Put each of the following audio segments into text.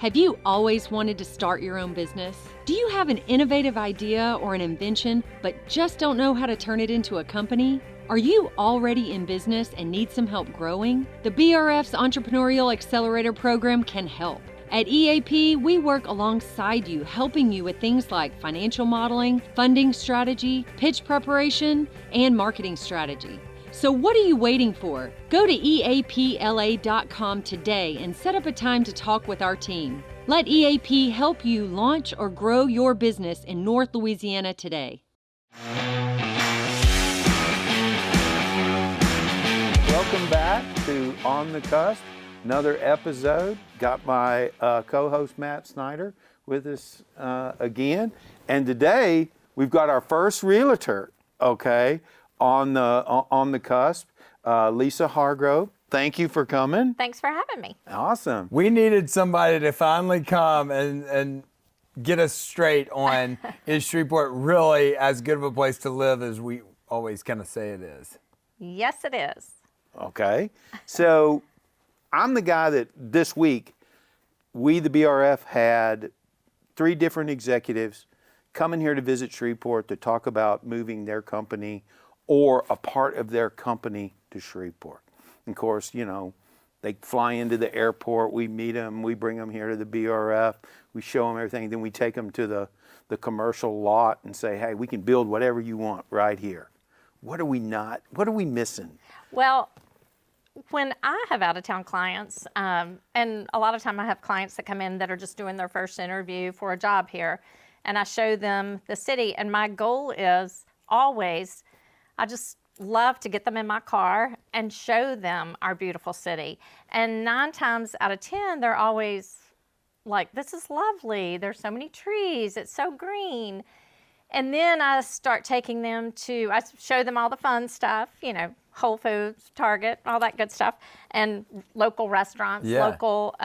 Have you always wanted to start your own business? Do you have an innovative idea or an invention, but just don't know how to turn it into a company? Are you already in business and need some help growing? The BRF's Entrepreneurial Accelerator Program can help. At EAP, we work alongside you, helping you with things like financial modeling, funding strategy, pitch preparation, and marketing strategy. So what are you waiting for? Go to eapla.com today and set up a time to talk with our team. Let EAP help you launch or grow your business in North Louisiana today. Welcome back to On the Cusp, another episode. Got my co-host Matt Snyder with us again. And today we've got our first realtor, okay, on the cusp, Lisa Hargrove. Thank you for coming. Thanks for having me. Awesome. We needed somebody to finally come and get us straight on, is Shreveport really as good of a place to live as we always kind of say it is? Yes, it is. Okay. So I'm the guy that this week, we, the BRF, had 3 different executives coming here to visit Shreveport to talk about moving their company or a part of their company to Shreveport. And of course, you know, they fly into the airport, we meet them, we bring them here to the BRF, we show them everything, then we take them to the commercial lot and say, hey, we can build whatever you want right here. What are we missing? Well, when I have out-of-town clients, and a lot of time I have clients that come in that are just doing their first interview for a job here, and I show them the city, and my goal is always, I just love to get them in my car and show them our beautiful city. And 9 times out of 10, they're always like, this is lovely. There's so many trees. It's so green. And then I start taking them I show them all the fun stuff, you know, Whole Foods, Target, all that good stuff, and local restaurants, local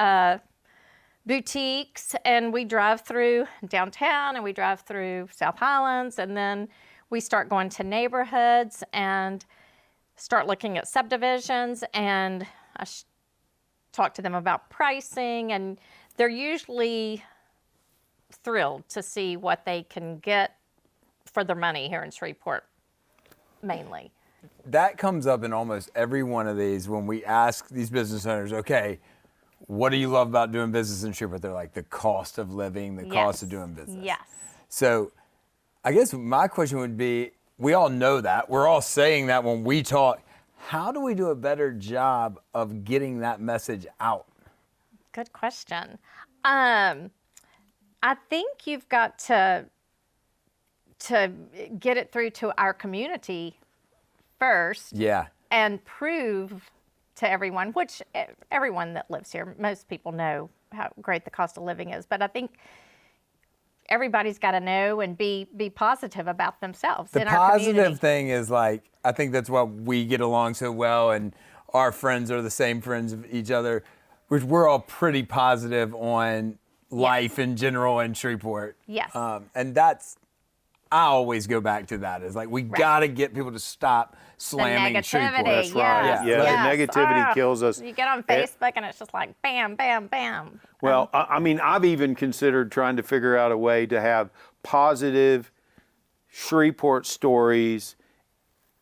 boutiques. And we drive through downtown and we drive through South Highlands, and then we start going to neighborhoods and start looking at subdivisions, and I talk to them about pricing, and they're usually thrilled to see what they can get for their money here in Shreveport, mainly. That comes up in almost every one of these when we ask these business owners, okay, what do you love about doing business in Shreveport? They're like, the cost of living, the cost of doing business. Yes. So I guess my question would be, we all know that. We're all saying that when we talk. How do we do a better job of getting that message out? Good question. I think you've got to get it through to our community first. Yeah. And prove to everyone, which everyone that lives here, most people know how great the cost of living is. But I think everybody's got to know and be positive about themselves in our community. The positive thing is, like, I think that's why we get along so well, and our friends are the same friends of each other, which we're all pretty positive on life in general in Shreveport. Yes. And I always go back to that. It's like, we got to get people to stop slamming Shreveport. That's right. Yeah, the negativity kills us. You get on Facebook and it's just like bam, bam, bam. Well, I mean, I've even considered trying to figure out a way to have positive Shreveport stories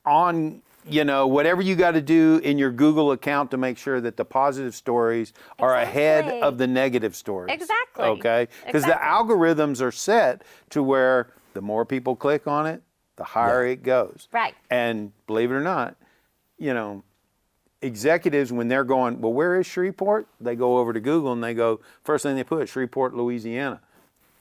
on, you know, whatever you got to do in your Google account to make sure that the positive stories are ahead of the negative stories. Exactly. Okay? Because the algorithms are set to where the more people click on it, the higher it goes. Right. And believe it or not, you know, executives, when they're going, well, where is Shreveport? They go over to Google and they go, first thing they put, Shreveport, Louisiana.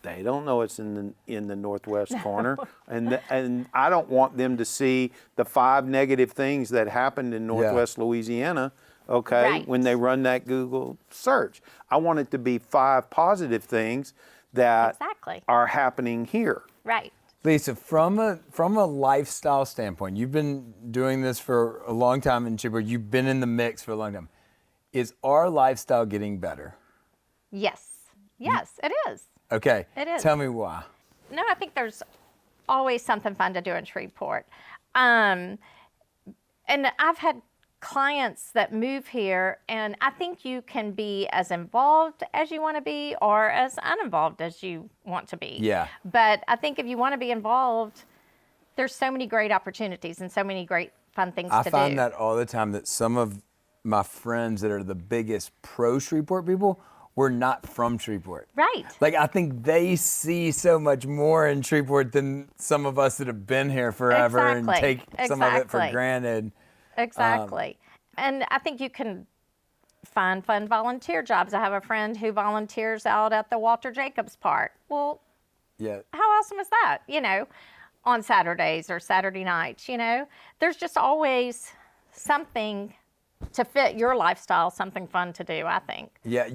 They don't know it's in the northwest corner. And I don't want them to see the 5 negative things that happened in Northwest Louisiana, okay, when they run that Google search. I want it to be 5 positive things that are happening here. Right. Lisa, from a lifestyle standpoint, you've been doing this for a long time in Shreveport. You've been in the mix for a long time. Is our lifestyle getting better? Yes. Yes, it is. Okay. It is. Tell me why. No, I think there's always something fun to do in Shreveport. And I've had clients that move here, and I think you can be as involved as you want to be or as uninvolved as you want to be. Yeah. But I think if you want to be involved, there's so many great opportunities and so many great fun things to do. I find that all the time that some of my friends that are the biggest pro Shreveport people were not from Shreveport. Right. Like, I think they see so much more in Shreveport than some of us that have been here forever and take some of it for granted. Exactly. And I think you can find fun volunteer jobs. I have a friend who volunteers out at the Walter Jacobs Park. Well, Yeah. how awesome is that? You know, on Saturdays or Saturday nights, you know, there's just always something to fit your lifestyle, something fun to do, I think. Yeah,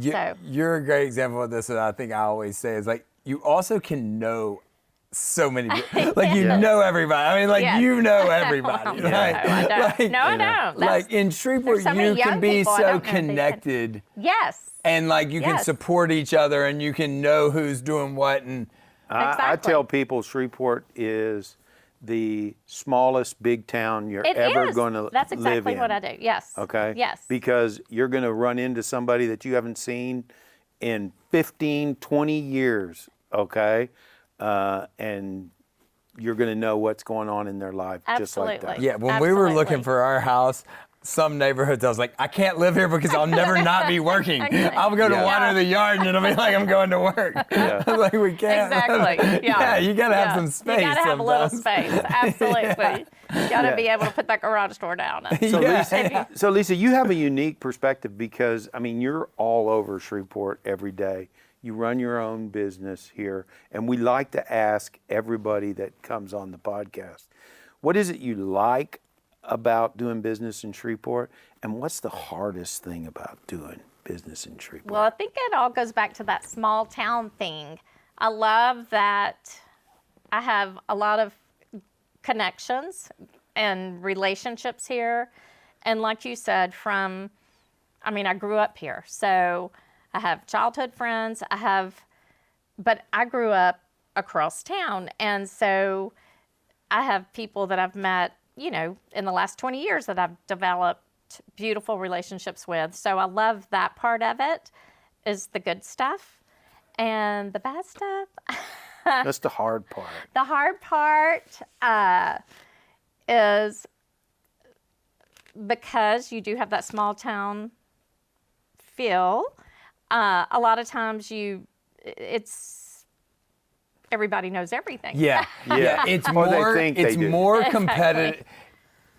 you're a great example of this, and I think I always say is like, you also can know so many people. Like, you know everybody. I mean, like, Yes. you know everybody. No, Like, I don't. like, No, I don't. Like, in Shreveport, there's so many you can young be people, I so don't know if they can- connected. Yes. And, like, you can Yes. support each other, and you can know who's doing what. And I Exactly. tell people Shreveport is the smallest big town you're It ever is. going to That's live exactly in. what I do. Yes. Okay? Yes. Because you're going to run into somebody that you haven't seen in 15, 20 years, okay? And you're going to know what's going on in their life just like that. Absolutely. yeah, when we were looking Absolutely. for our house, some neighborhoods, I was like, I can't live here because I'll never not be working. I'll go to Yeah. water the yard, and it'll be like I'm going to work. Yeah. I was like, we can't. Exactly. Yeah. You got to have some space. You got to have a little sometimes. space. Absolutely. You got to Yeah. be able to put that garage door down. So, Yeah. Lisa, you have a unique perspective because, I mean, you're all over Shreveport every day. You run your own business here, and we like to ask everybody that comes on the podcast, what is it you like about doing business in Shreveport, and what's the hardest thing about doing business in Shreveport? Well, I think it all goes back to that small town thing. I love that I have a lot of connections and relationships here. And like you said, I grew up here. So I have childhood friends. But I grew up across town. And so I have people that I've met, you know, in the last 20 years that I've developed beautiful relationships with. So I love that part of it, is the good stuff. And the bad stuff, That's the hard part. the hard part is because you do have that small town feel, a lot of times it's everybody knows everything. Yeah, Yeah. It's Or they more. think they It's do. more Exactly. competitive.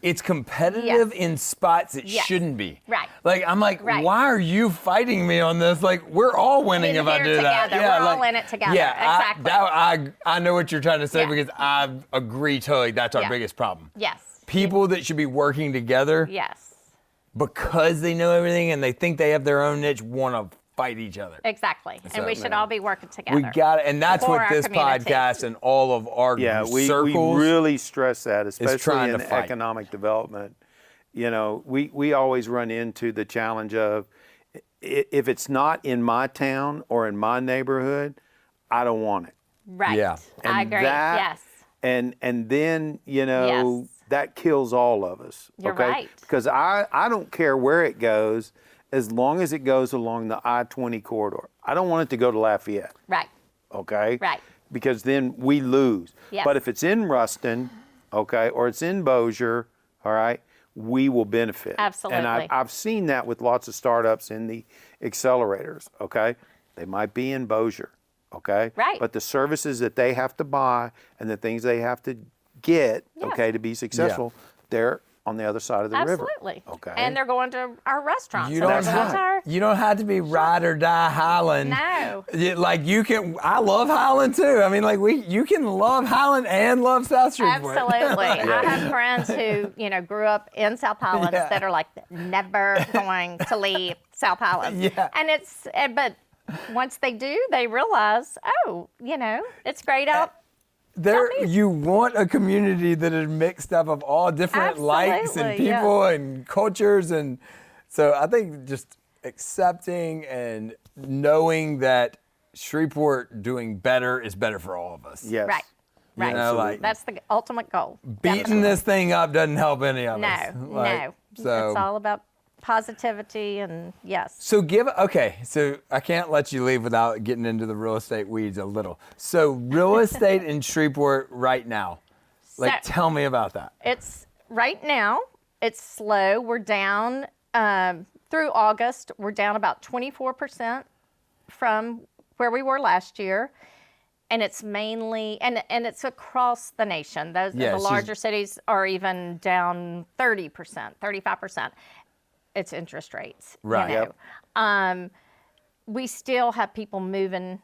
It's competitive Yes. in spots it Yes. shouldn't be. Right. Like, I'm like, Right. why are you fighting me on this? Like, we're all winning In if I here do that. together. We're all in it together. Yeah, Exactly. I know what you're trying to say Yeah. because I agree totally. That's our Yeah. biggest problem. Yes. People that should be working together Yes. because they know everything and they think they have their own niche want to fight each other. Exactly. And we So, should man, all be working together. We got it, and that's For what our this community. podcast and all of our Yeah, we circles. really stress that, especially trying in to fight. economic development. You know, we always run into the challenge of if it's not in my town or in my neighborhood, I don't want it. Right. Yeah. I And agree. that- Yes. And then, you know, Yes. that kills all of us. You're okay? right. Because I don't care where it goes as long as it goes along the I-20 corridor. I don't want it to go to Lafayette, Right. okay? Right. Because then we lose. Yes. But if it's in Ruston, okay, or it's in Bossier, all right, we will benefit. Absolutely. And I've seen that with lots of startups in the accelerators, okay? They might be in Bossier, okay? Right. But the services that they have to buy and the things they have to get, Yes. okay, to be successful, they're on the other side of the river. Absolutely. Okay. And they're going to our restaurants. You and don't That's that's right. our- You don't have to be ride or die Highland. No. Like, you can. I love Highland too. I mean, like, you can love Highland and love South Shreveport. Absolutely. I have friends who, you know, grew up in South Highlands Yeah. that are like never going to leave South Highlands. Yeah. And but once they do, they realize, oh, you know, it's great out. You want a community that is mixed up of all different likes and Absolutely, yeah. people and cultures, and so I think just accepting and knowing that Shreveport doing better is better for all of us. Yes. Right. You Right. know, like That's the ultimate goal. beating this thing up doesn't help any of us. No, Like, no. So It's all about positivity and yes. So so I can't let you leave without getting into the real estate weeds a little. So real estate in Shreveport right now, like So- tell me about that. It's right now, it's slow. We're down through August, we're down about 24% from where we were last year. And it's mainly, and it's across the nation. The larger cities are even down 30%, 35%. It's interest rates. Right. You know. We still have people moving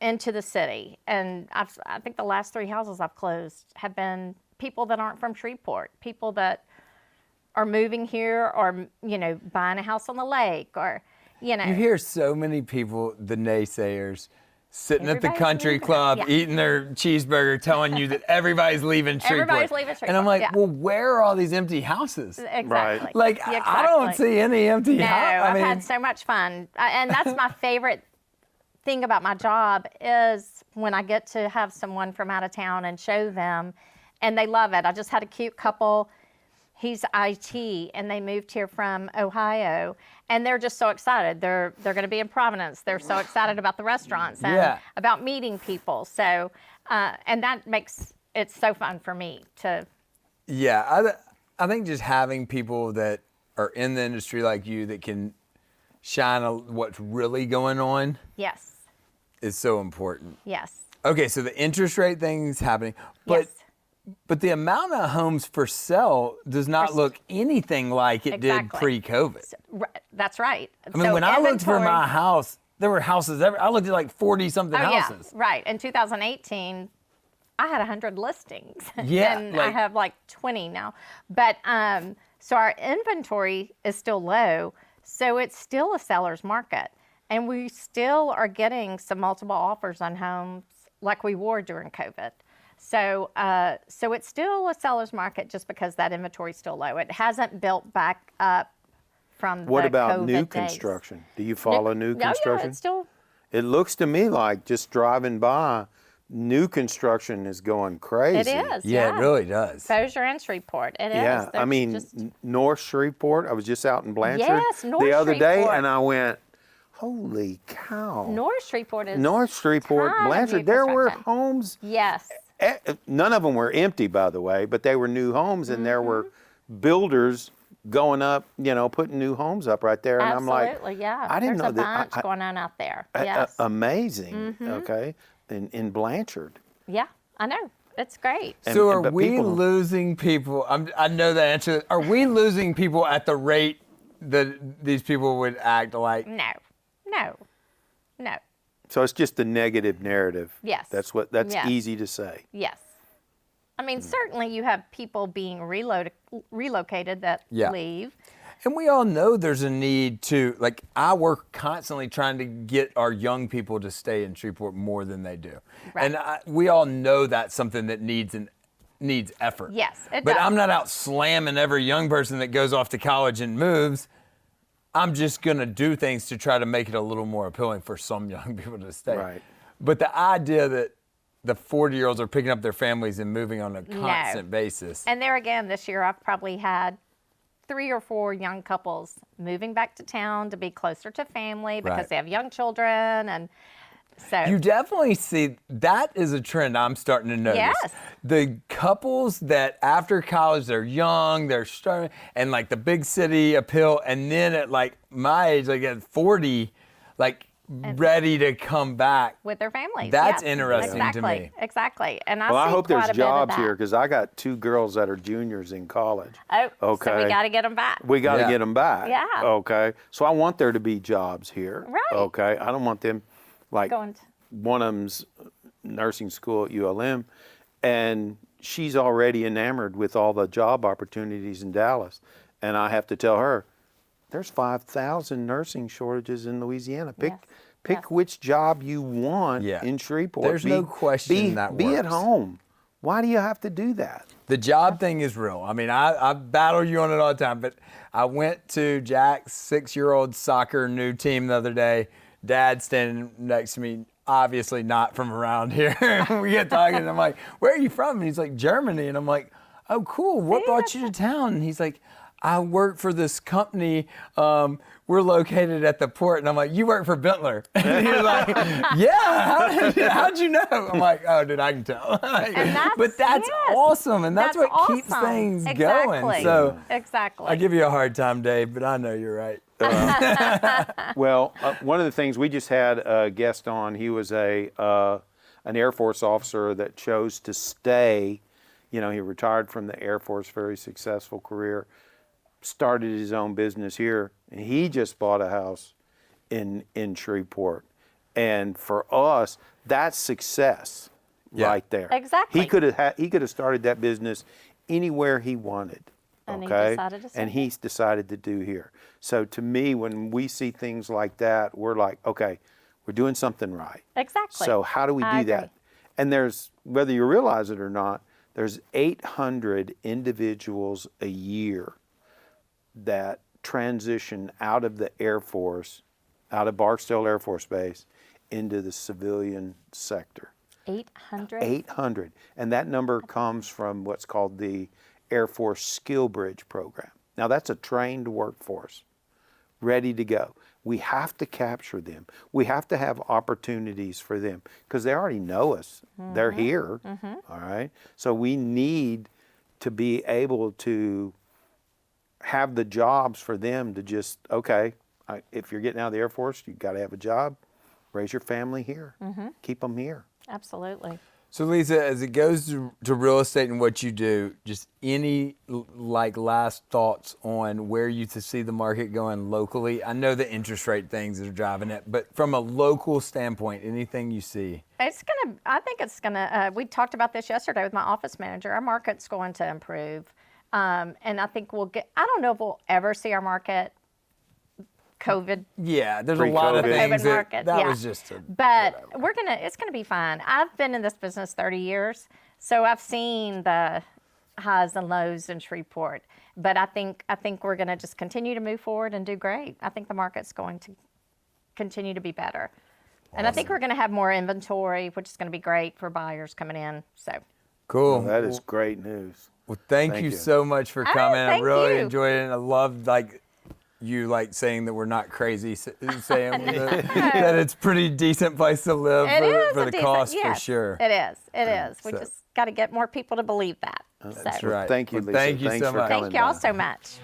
into the city. And I think the last 3 houses I've closed have been people that aren't from Shreveport, people that are moving here or, you know, buying a house on the lake or, you know. You hear so many people, the naysayers, sitting at the Everybody's country leaving. club, Yeah. eating their cheeseburger, telling you that everybody's leaving Shreveport. Everybody's leaving And I'm Shreveport, like, yeah. well, where are all these empty houses? Exactly. Like, Yeah, I don't exactly. see any empty No, houses. I've had so much fun. And that's my favorite thing about my job is when I get to have someone from out of town and show them, and they love it. I just had a cute couple. He's IT, and they moved here from Ohio, and they're just so excited. They're going to be in Providence. They're so excited about the restaurants and Yeah. about meeting people. So, and that makes it so fun for me to. Yeah, I think just having people that are in the industry like you that can shine what's really going on Yes. is so important. Yes. Okay, so the interest rate thing's happening, but Yes. but the amount of homes for sale does not look anything like it did Exactly. pre-COVID. That's right. I mean, when I looked for my house, there were houses I looked at like 40-something houses. Yeah, right. In 2018, I had 100 listings. Yeah, and I like- have like 20 now. But so our inventory is still low. So it's still a seller's market. And we still are getting some multiple offers on homes like we were during COVID. So it's still a seller's market just because that inventory is still low. It hasn't built back up from What the about COVID new days. construction? Do you follow new Yeah, construction? it's still. It looks to me like just driving by, new construction is going crazy. It is. Yeah, it really does. Exposure and Shreveport. It is. Yeah, I There's mean, just- North Shreveport, I was just out in Blanchard Yes, North the other day, Shreveport. and I went, holy cow. North Shreveport is. North Shreveport, ton of new Blanchard, there were construction. homes, Yes. none of them were empty, by the way, but they were new homes, and there were Mm-hmm. builders going up, you know, putting new homes up right there. And Absolutely. I'm like, Yeah. I didn't There's know a that. bunch going on out there. Yes. Amazing, okay, in Blanchard. Yeah. I know. It's great. And- So are but we people- losing people? I know the answer. Are we losing people at the rate that these people would act like? No. No. No. So it's just the negative narrative. Yes. That's Yes. easy to say. Yes. I mean, certainly you have people being relocated that Yeah. leave. And we all know there's a need to, like, I work constantly trying to get our young people to stay in Shreveport more than they do. Right. And we all know that's something that needs effort. Yes, it But does. I'm not out slamming every young person that goes off to college and moves. I'm just going to do things to try to make it a little more appealing for some young people to stay. Right. But the idea that the 40-year-olds are picking up their families and moving on a constant basis. And there again, this year I've probably had 3 or 4 young couples moving back to town to be closer to family because Right. they have young children, and so You definitely see that is a trend I'm starting to notice. Yes. The couples that after college they're young, they're starting, and like the big city appeal, and then at like my age, like at 40, like ready to come back. with their families. That's yes, interesting to exactly, me. Exactly. And I Well, I see hope quite there's a bit of jobs that. here because I got 2 girls that are juniors in college. Oh, so Okay. we got to get them back. We got to Yeah. get them back. Yeah. Okay. So I want there to be jobs here. Right. Okay. I don't want them like Going to- one of them's nursing school at ULM, and she's already enamored with all the job opportunities in Dallas, and I have to tell her, there's 5,000 nursing shortages in Louisiana. Pick Yes. pick which job you want Yeah. in Shreveport. There's no question that be at works. home. Why do you have to do that? The job thing is real. I mean, I battle you on it all the time, but I went to Jack's 6-year-old soccer new team the other day. Dad standing next to me. obviously not from around here. We get talking, and I'm like, where are you from? And he's like, Germany. And I'm like, oh, cool. What brought you to town? And he's like, I work for this company. We're located at the port. And I'm like, you work for Bentler? And he was like, yeah, how'd you know? I'm like, oh, dude, I can tell. But that's awesome. And that's what keeps things going. So exactly. I give you a hard time, Dave, but I know you're right. Well, one of the things we just had a guest on, he was an Air Force officer that chose to stay. You know, he retired from the Air Force, very successful career, started his own business here, and he just bought a house in Shreveport. And for us, that's success right there. Exactly. He could have started that business anywhere he wanted. And he Okay, decided to and he's decided to do here. So to me, when we see things like that, we're like, okay, we're doing something right. Exactly. So how do we do that? And there's, whether you realize it or not, there's 800 individuals a year that transition out of the Air Force, out of Barksdale Air Force Base, into the civilian sector. 800? 800. And that number comes from what's called the Air Force Skill Bridge program. Now that's a trained workforce, ready to go. We have to capture them. We have to have opportunities for them because they already know us. They're here, all right? So we need to be able to have the jobs for them to just, okay, if you're getting out of the Air Force, you've got to have a job, raise your family here, keep them here. Absolutely. So Lisa, as it goes to real estate and what you do, just any like last thoughts on where you to see the market going locally? I know the interest rate things that are driving it, but from a local standpoint, anything you see? I think it's gonna, we talked about this yesterday with my office manager. Our market's going to improve. And I think I don't know if we'll ever see our market COVID. Yeah, there's a lot of things market, that was just but it's gonna be fine. I've been in this business 30 years, so I've seen the highs and lows in Shreveport. But I think we're gonna just continue to move forward and do great. I think the market's going to continue to be better. Awesome. And I think we're gonna have more inventory, which is gonna be great for buyers coming in. So cool. Well, that is great news. Well, thank you so much for coming. I really enjoyed it. And I loved you saying that we're not crazy, saying that it's pretty decent place to live for the cost, for sure. It is. It is. We just got to get more people to believe that. That's right. Thank you, Lisa. Thank you so much. Thank you all so much.